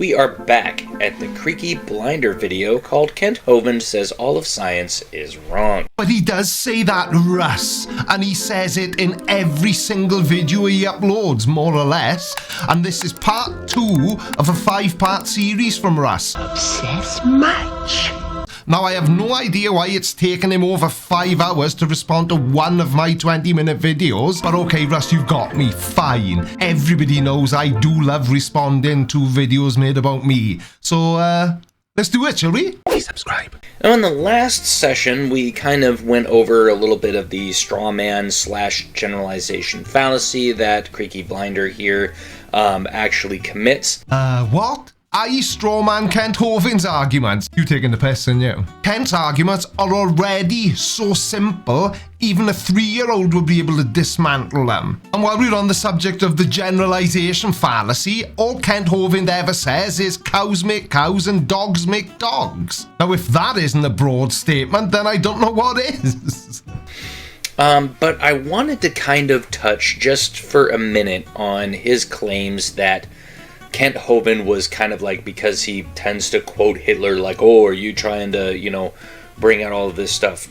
We are back at the Creaky Blinder video called Kent Hovind Says All of Science is Wrong. But he does say that, Russ, and he says it in every single video he uploads, more or less. And this is part 2 of a 5-part series from Russ. Obsessed much? Now, I have no idea why it's taken him over 5 hours to respond to one of my 20-minute videos, but okay, Russ, you've got me, fine. Everybody knows I do love responding to videos made about me. So, let's do it, shall we? Please subscribe. Now, in the last session, we kind of went over a little bit of the straw man / generalization fallacy that Creaky Blinder here actually commits. What? I strawman Kent Hovind's arguments. You taking the piss, aren't you? Kent's arguments are already so simple, even a 3-year-old would be able to dismantle them. And while we're on the subject of the generalization fallacy, all Kent Hovind ever says is cows make cows and dogs make dogs. Now, if that isn't a broad statement, then I don't know what is. But I wanted to kind of touch just for a minute on his claims that Kent Hovind was kind of like, because he tends to quote Hitler like, oh, are you trying to, bring out all of this stuff?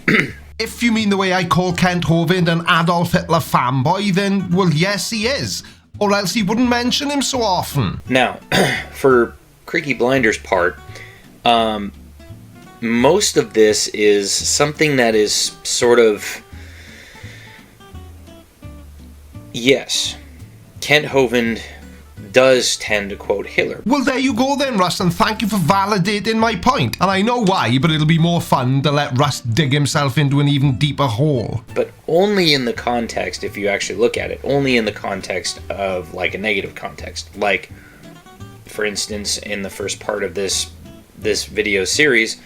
If you mean the way I call Kent Hovind an Adolf Hitler fanboy, then, well, yes, he is. Or else he wouldn't mention him so often. Now, for Creaky Blinder's part, most of this is something that is sort of, yes, Kent Hovind does tend to quote Hitler. Well, there you go then, Russ, and thank you for validating my point. And I know why, but it'll be more fun to let Russ dig himself into an even deeper hole. But only in the context, if you actually look at it, only in the context of, like, a negative context. Like, for instance, in the first part of this video series,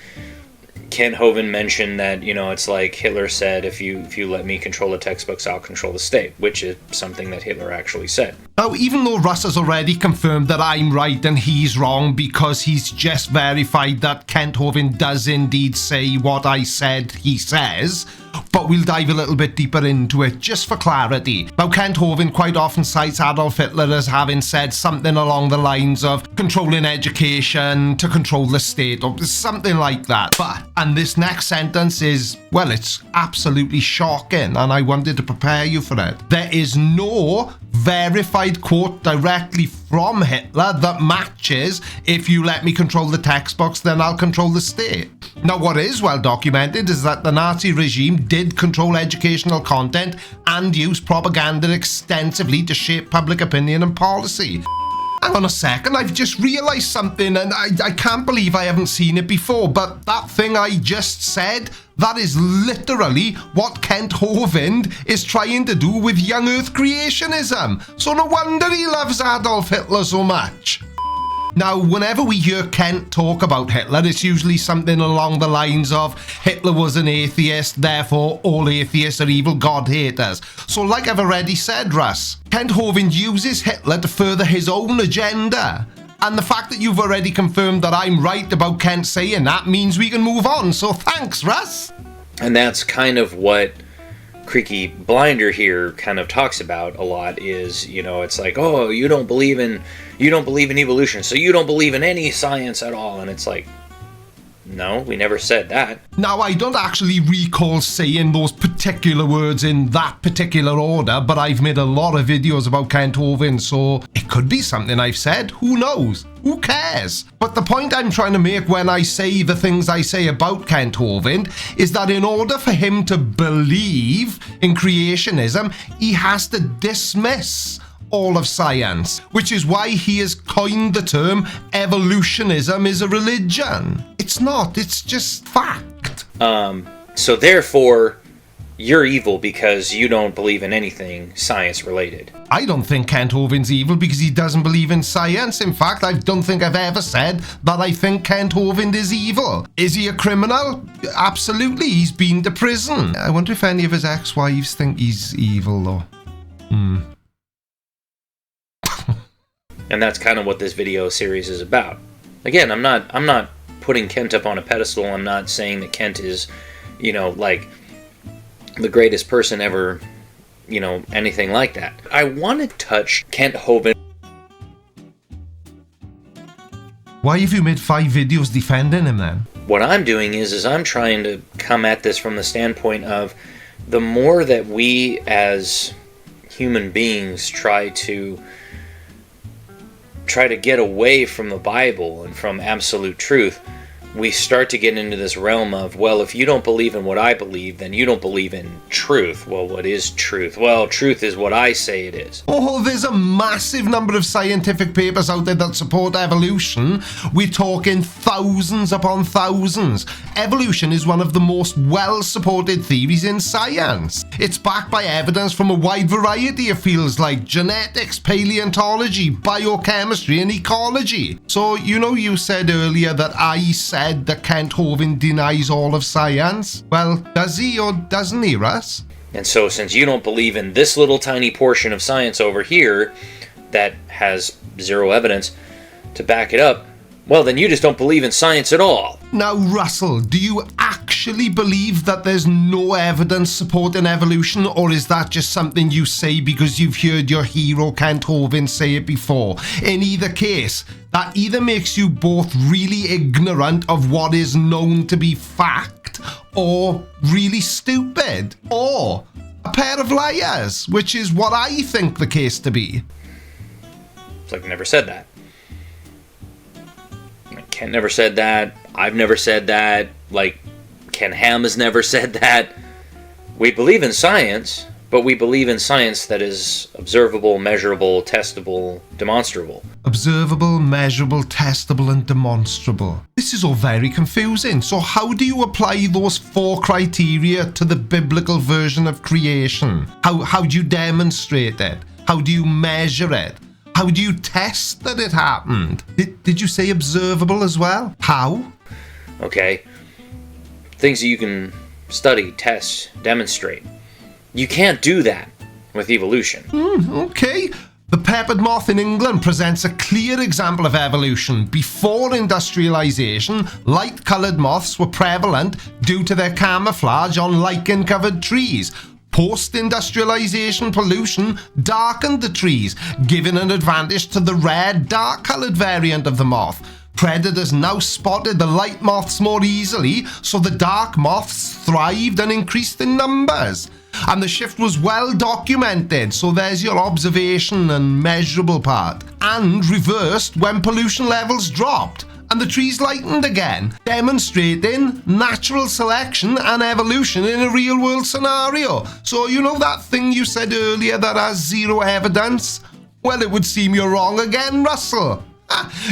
Kent Hovind mentioned that, it's like Hitler said, if you let me control the textbooks, I'll control the state, which is something that Hitler actually said. Now, even though Russ has already confirmed that I'm right and he's wrong because he's just verified that Kent Hovind does indeed say what I said he says, but we'll dive a little bit deeper into it just for clarity. Now, Kent Hovind quite often cites Adolf Hitler as having said something along the lines of controlling education to control the state, or something like that. And this next sentence is, well, it's absolutely shocking, and I wanted to prepare you for it. There is no verified quote directly from Hitler that matches, if you let me control the textbooks, then I'll control the state. Now, what is well documented is that the Nazi regime did control educational content and use propaganda extensively to shape public opinion and policy. Hang on a second, I've just realised something, and I can't believe I haven't seen it before, but that thing I just said, that is literally what Kent Hovind is trying to do with young earth creationism. So no wonder he loves Adolf Hitler so much. Now, whenever we hear Kent talk about Hitler, it's usually something along the lines of Hitler was an atheist, therefore all atheists are evil God-haters. So like I've already said, Russ, Kent Hovind uses Hitler to further his own agenda. And the fact that you've already confirmed that I'm right about Kent saying that means we can move on. So thanks, Russ. And that's kind of what Creaky Blinder here kind of talks about a lot is, it's like, oh, you don't believe in evolution, so you don't believe in any science at all. And it's like, no, we never said that. Now, I don't actually recall saying those particular words in that particular order, but I've made a lot of videos about Kent Hovind, so it could be something I've said. Who knows? Who cares? But the point I'm trying to make when I say the things I say about Kent Hovind is that in order for him to believe in creationism, he has to dismiss all of science, which is why he has coined the term evolutionism is a religion. It's not, it's just fact. So therefore, you're evil because you don't believe in anything science related. I don't think Kent Hovind's evil because he doesn't believe in science. In fact, I don't think I've ever said that I think Kent Hovind is evil. Is he a criminal? Absolutely, he's been to prison. I wonder if any of his ex-wives think he's evil though. And that's kind of what this video series is about. Again, I'm not putting Kent up on a pedestal. I'm not saying that Kent is, like the greatest person ever, anything like that. I want to touch Kent Hovind Why have you made 5 videos defending him then? What I'm doing is I'm trying to come at this from the standpoint of the more that we as human beings try to get away from the Bible and from absolute truth, we start to get into this realm of, well, if you don't believe in what I believe, then you don't believe in truth. Well, what is truth? Well, truth is what I say it is. Oh, there's a massive number of scientific papers out there that support evolution. We're talking thousands upon thousands. Evolution is one of the most well-supported theories in science. It's backed by evidence from a wide variety of fields like genetics, paleontology, biochemistry, and ecology. So, you said earlier that I said that Kent Hovind denies all of science. Well, does he or doesn't he, Russ? And so since you don't believe in this little tiny portion of science over here that has zero evidence to back it up, well, then you just don't believe in science at all. Now, Russell, do you actually believe that there's no evidence supporting evolution, or is that just something you say because you've heard your hero Kent Hovind say it before? In either case, that either makes you both really ignorant of what is known to be fact, or really stupid, or a pair of liars, which is what I think the case to be. It's like I never said that. Kent never said that. I've never said that. Like, Ken Ham has never said that. We believe in science, but we believe in science that is observable, measurable, testable, demonstrable. Observable, measurable, testable, and demonstrable. This is all very confusing. So how do you apply those 4 criteria to the biblical version of creation? How do you demonstrate it? How do you measure it? How do you test that it happened? Did you say observable as well? How? Okay. Things that you can study, test, demonstrate. You can't do that with evolution. Okay. The peppered moth in England presents a clear example of evolution. Before industrialization, light-coloured moths were prevalent due to their camouflage on lichen-covered trees. Post-industrialization pollution darkened the trees, giving an advantage to the rare dark-coloured variant of the moth. Predators now spotted the light moths more easily, so the dark moths thrived and increased in numbers. And the shift was well documented, so there's your observation and measurable part. And reversed when pollution levels dropped and the trees lightened again, demonstrating natural selection and evolution in a real-world scenario. So that thing you said earlier that has zero evidence? Well, it would seem you're wrong again, Russell.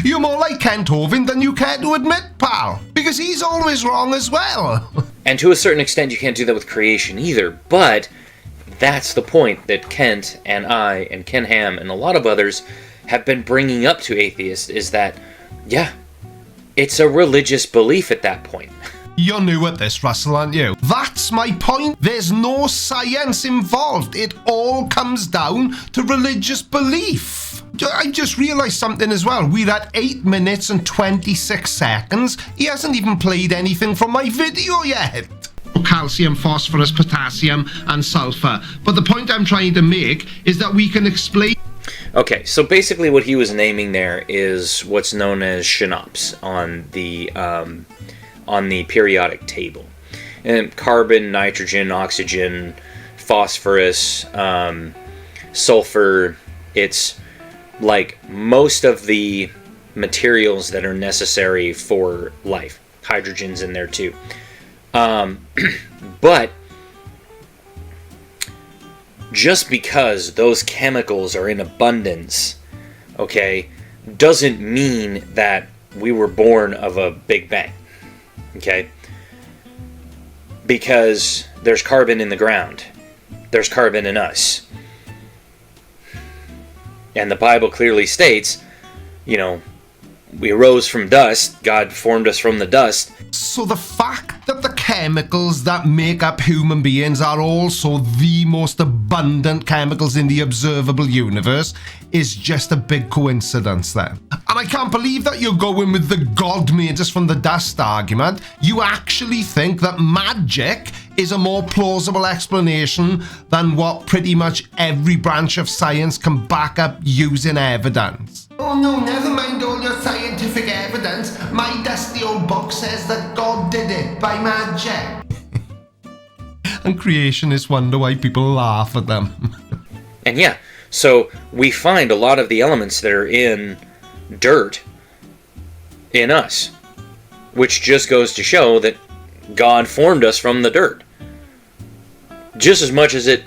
You're more like Kent Hovind than you care to admit, pal, because he's always wrong as well. And to a certain extent, you can't do that with creation either, but that's the point that Kent and I and Ken Ham and a lot of others have been bringing up to atheists, is that, yeah, it's a religious belief at that point. You're new at this, Russell, aren't you? That's my point. There's no science involved. It all comes down to religious belief. I just realised something as well. We're at 8 minutes and 26 seconds. He hasn't even played anything from my video yet. Calcium, phosphorus, potassium, and sulfur. But the point I'm trying to make is that we can explain... Okay, so basically what he was naming there is what's known as chenops on the periodic table. And carbon, nitrogen, oxygen, phosphorus, sulfur, it's like most of the materials that are necessary for life. Hydrogen's in there too. But just because those chemicals are in abundance, okay, doesn't mean that we were born of a Big Bang, okay? Because there's carbon in the ground. There's carbon in us. And the Bible clearly states, we arose from dust. God formed us from the dust. So the fact that the chemicals that make up human beings are also the most abundant chemicals in the observable universe is just a big coincidence then. And I can't believe that you're going with the God made us from the dust argument. You actually think that magic is a more plausible explanation than what pretty much every branch of science can back up using evidence. Oh no, never mind all your scientific evidence. My dusty old book says that God did it by magic. And creationists wonder why people laugh at them. And yeah, so we find a lot of the elements that are in dirt in us, which just goes to show that God formed us from the dirt. Just as much as it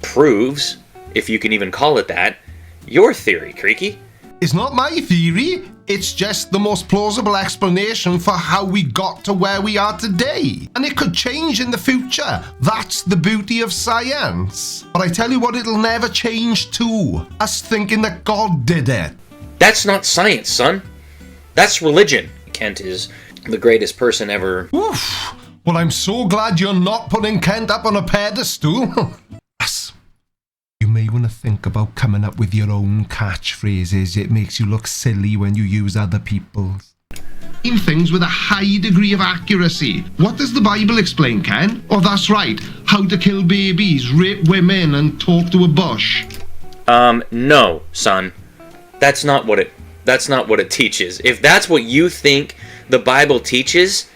proves, if you can even call it that, your theory, Creaky. It's not my theory. It's just the most plausible explanation for how we got to where we are today. And it could change in the future. That's the beauty of science. But I tell you what, it'll never change too. Us thinking that God did it. That's not science, son. That's religion. Kent is the greatest person ever. Oof. Well, I'm so glad you're not putting Kent up on a pedestal. Yes. You may want to think about coming up with your own catchphrases. It makes you look silly when you use other people's. Things with a high degree of accuracy. What does the Bible explain, Ken? Oh, that's right. How to kill babies, rape women, and talk to a bush. No, son. That's not what it teaches. If that's what you think the Bible teaches,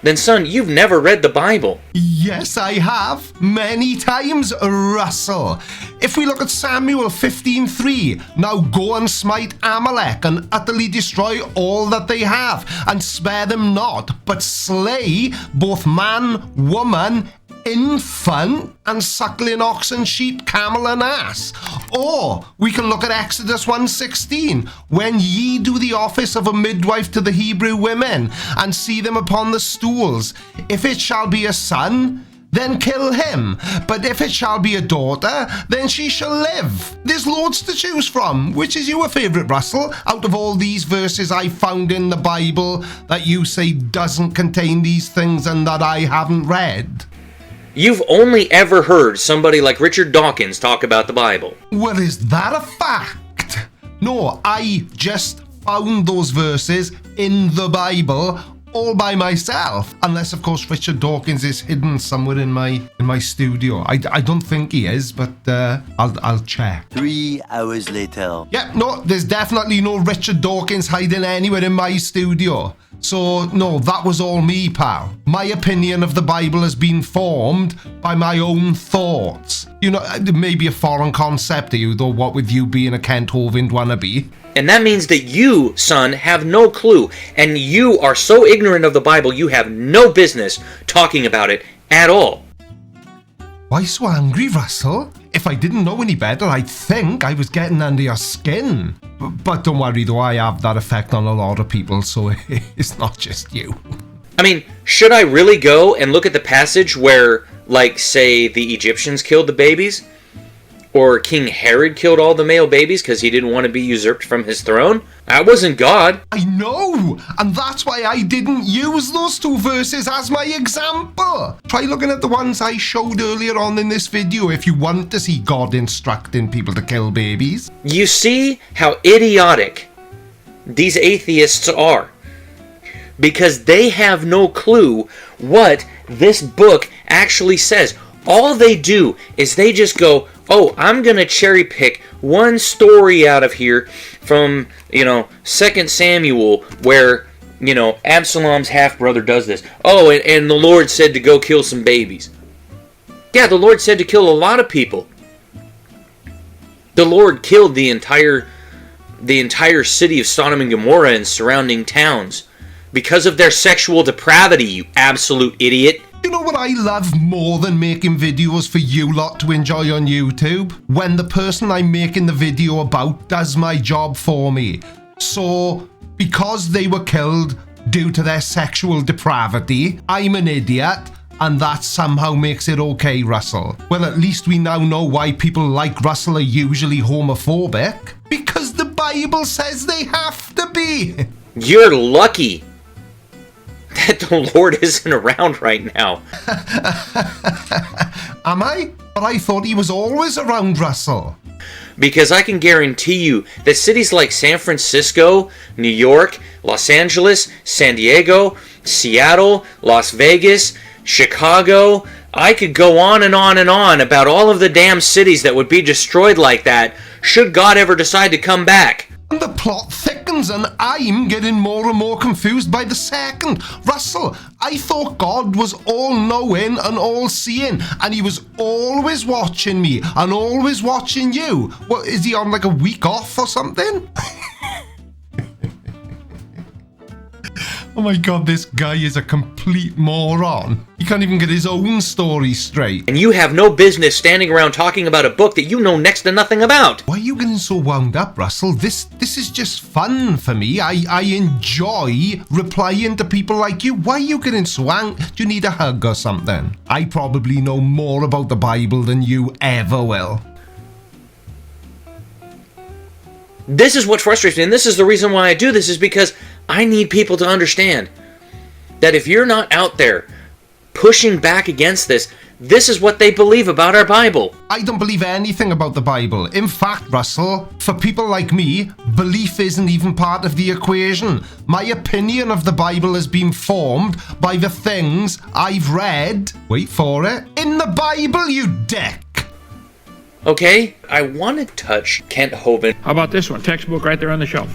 then son, you've never read the Bible. Yes, I have. Many times, Russell. If we look at Samuel 15:3, now go and smite Amalek and utterly destroy all that they have, and spare them not, but slay both man, woman, infant, and suckling ox and sheep, camel and ass. Or we can look at Exodus 1:16, when ye do the office of a midwife to the Hebrew women, and see them upon the stools. If it shall be a son, then kill him. But if it shall be a daughter, then she shall live. There's loads to choose from. Which is your favourite, Russell, out of all these verses I found in the Bible that you say doesn't contain these things and that I haven't read? You've only ever heard somebody like Richard Dawkins talk about the Bible. Well, is that a fact? No, I just found those verses in the Bible all by myself. Unless, of course, Richard Dawkins is hidden somewhere in my studio. I don't think he is, but I'll check. 3 hours later. Yep, no, there's definitely no Richard Dawkins hiding anywhere in my studio. So, no, that was all me, pal. My opinion of the Bible has been formed by my own thoughts. You know, it may be a foreign concept to you, though, what with you being a Kent Hovind wannabe. And that means that you, son, have no clue, and you are so ignorant of the Bible, you have no business talking about it at all. Why so angry, Russell? If I didn't know any better, I'd think I was getting under your skin. But don't worry, though, I have that effect on a lot of people, so it's not just you. I mean, should I really go and look at the passage where, like, say, the Egyptians killed the babies? Or King Herod killed all the male babies because he didn't want to be usurped from his throne? That wasn't God. I know! And that's why I didn't use those two verses as my example. Try looking at the ones I showed earlier on in this video if you want to see God instructing people to kill babies. You see how idiotic these atheists are? Because they have no clue what this book actually says. All they do is they just go, oh, I'm going to cherry pick one story out of here from, 2 Samuel where, Absalom's half-brother does this. Oh, and the Lord said to go kill some babies. Yeah, the Lord said to kill a lot of people. The Lord killed the entire city of Sodom and Gomorrah and surrounding towns because of their sexual depravity, you absolute idiot. You know what I love more than making videos for you lot to enjoy on YouTube? When the person I'm making the video about does my job for me. So, because they were killed due to their sexual depravity, I'm an idiot, and that somehow makes it okay, Russell. Well, at least we now know why people like Russell are usually homophobic. Because the Bible says they have to be. You're lucky that the Lord isn't around right now. Am I? But I thought he was always around, Russell. Because I can guarantee you that cities like San Francisco, New York, Los Angeles, San Diego, Seattle, Las Vegas, Chicago, I could go on and on and on about all of the damn cities that would be destroyed like that should God ever decide to come back. And the plot thickens, and I'm getting more and more confused by the second. Russell, I thought God was all-knowing and all-seeing, and he was always watching me and always watching you. What, is he on like a week off or something? Oh my god, this guy is a complete moron. He can't even get his own story straight. And you have no business standing around talking about a book that you know next to nothing about. Why are you getting so wound up, Russell? This is just fun for me. I enjoy replying to people like you. Why are you getting so angry? Do you need a hug or something? I probably know more about the Bible than you ever will. This is what frustrates me, and this is the reason why I do this, is because I need people to understand that if you're not out there pushing back against this, this is what they believe about our Bible. I don't believe anything about the Bible. In fact, Russell, for people like me, belief isn't even part of the equation. My opinion of the Bible has been formed by the things I've read, wait for it, in the Bible, you dick. Okay, I want to touch Kent Hovind. How about this one? Textbook right there on the shelf.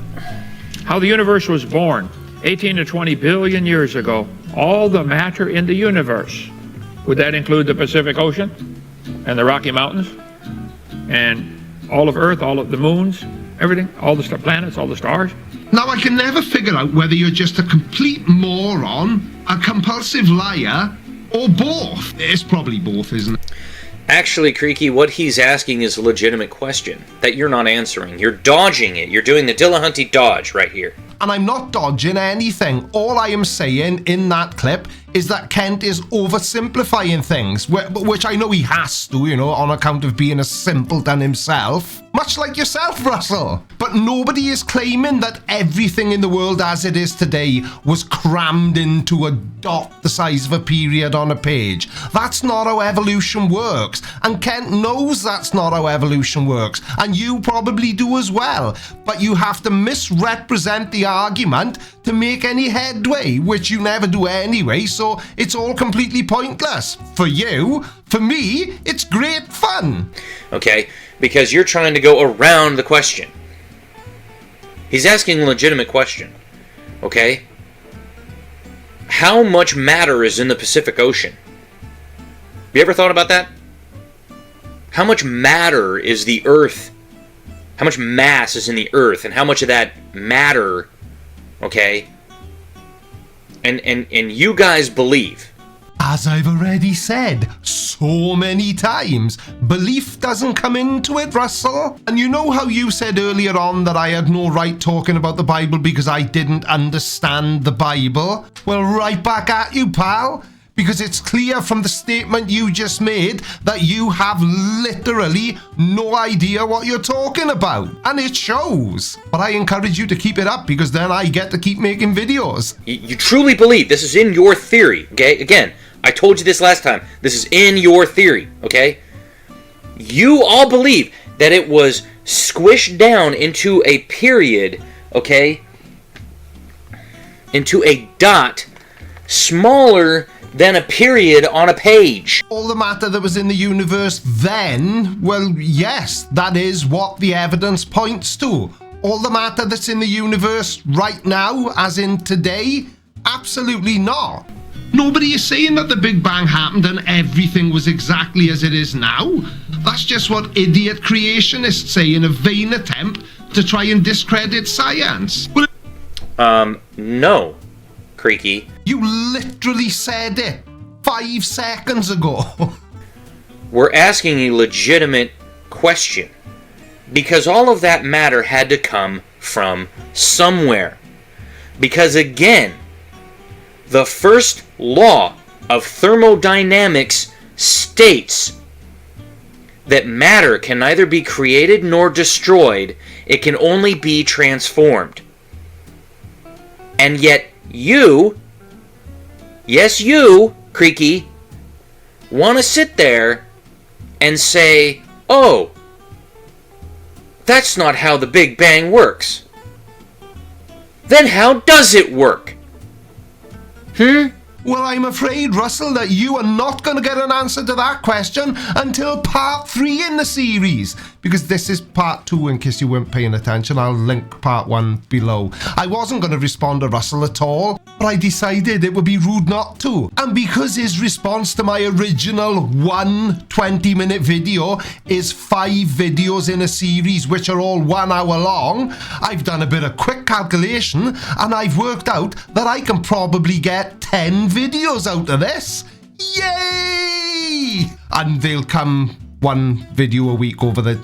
How the universe was born 18 to 20 billion years ago. All the matter in the universe. Would that include the Pacific Ocean and the Rocky Mountains and all of Earth, all of the moons, everything, all the planets, all the stars? Now, I can never figure out whether you're just a complete moron, a compulsive liar, or both. It's probably both, isn't it? Actually, Creaky, what he's asking is a legitimate question that you're not answering. You're dodging it. You're doing the Dillahunty dodge right here. And I'm not dodging anything. All I am saying in that clip is that Kent is oversimplifying things, which I know he has to, you know, on account of being a simpleton himself. Much like yourself, Russell. But nobody is claiming that everything in the world as it is today was crammed into a dot the size of a period on a page. That's not how evolution works. And Kent knows that's not how evolution works. And you probably do as well. But you have to misrepresent the argument to make any headway, which you never do anyway, so it's all completely pointless. For you, for me, it's great fun. Okay, because you're trying to go around the question. He's asking a legitimate question. Okay? How much matter is in the Pacific Ocean? Have you ever thought about that? How much matter is the Earth? How much mass is in the Earth, and how much of that matter, okay? And you guys believe. As I've already said so many times, belief doesn't come into it, Russell. And you know how you said earlier on that I had no right talking about the Bible because I didn't understand the Bible? Well, right back at you, pal. Because it's clear from the statement you just made that you have literally no idea what you're talking about. And it shows. But I encourage you to keep it up because then I get to keep making videos. You truly believe this is in your theory, okay? Again, I told you this last time. This is in your theory, okay? You all believe that it was squished down into a period, okay? Into a dot smaller than a period on a page. All the matter that was in the universe then, well, yes, that is what the evidence points to. All the matter that's in the universe right now, as in today, absolutely not. Nobody is saying that the Big Bang happened and everything was exactly as it is now. That's just what idiot creationists say in a vain attempt to try and discredit science. No, Creaky. You literally said it 5 seconds ago. We're asking a legitimate question. Because all of that matter had to come from somewhere. Because again, the first law of thermodynamics states that matter can neither be created nor destroyed. It can only be transformed. And yet you, yes you, Creaky, want to sit there and say, oh, That's not how the Big Bang works. Then how does it work? Well, I'm afraid, Russell, that you are not going to get an answer to that question until part 3 in the series. Because this is part 2, in case you weren't paying attention. I'll link part 1 below. I wasn't going to respond to Russell at all, but I decided it would be rude not to. And because his response to my original 20-minute video is 5 videos in a series which are all 1 hour long, I've done a bit of quick calculation and I've worked out that I can probably get 10 videos out of this. Yay! And they'll come 1 video a week over the...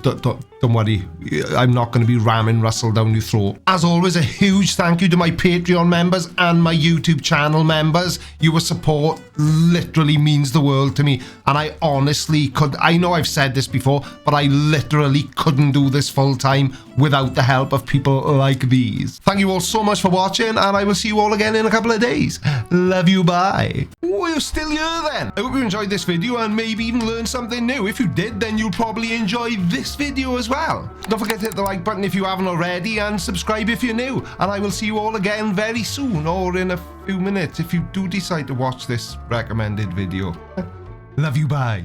Don't worry, I'm not going to be ramming Russell down your throat. As always, a huge thank you to my Patreon members and my YouTube channel members. Your support literally means the world to me. And I honestly could... I know I've said this before, but I literally couldn't do this full time without the help of people like these. Thank you all so much for watching, and I will see you all again in a couple of days. Love you, bye. Oh, you're still here then. I hope you enjoyed this video and maybe even learned something new. If you did, then you'll probably enjoy this video as well. Don't forget to hit the like button if you haven't already, and subscribe if you're new. And I will see you all again very soon, or in a few minutes if you do decide to watch this recommended video. Love you, bye.